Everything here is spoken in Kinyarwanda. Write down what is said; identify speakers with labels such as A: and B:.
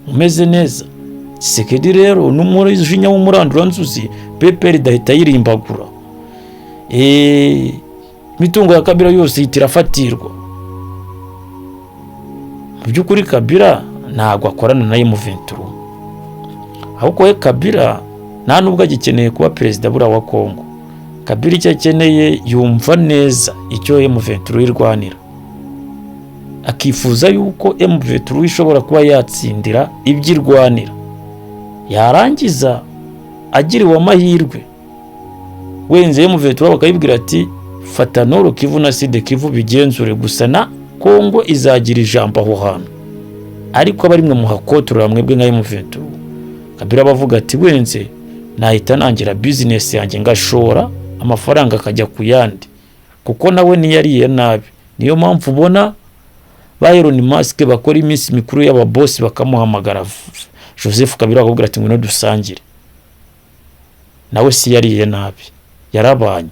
A: umeze neza. Tshiseked rero n'umujinya w'umurandura nzuzi PPR dahita yirimbagura. Imitungo ya Kabila yose itirafatirwa. Mu by'ukuri Kabila ntabwo akorana na M23, ahubwo Kabila nta nubwo agikeneye kuba perezida bura wa Kongo. Kabila icyo akeneye yumva neza icyo M23 irwanira, akifuza yuko M23 ishobora kuba yatsindira ibyirwanira, yarangiza agiriwe amahirwe wenze M23 bakayibwira ati fata Nord Kivu na Sud Kivu bigenzure, gusa na Kongo izagira ijambo aho hantu. Ariko abarimwe muhakotorera mwebwe nka M23, Kabila bavuga ati wenze nahita nangira business yanjye ngashora amafaranga akajya ku yandi, kuko nawe niyariye nabi. Niyo mpamvu ubona ba Elon Musk bakora iminsi mikuru y'ababosi bakamuhamagara Joseph Kabila akubwira ati ngwino dusangire. Nawe si yariye nabi, yarabanye.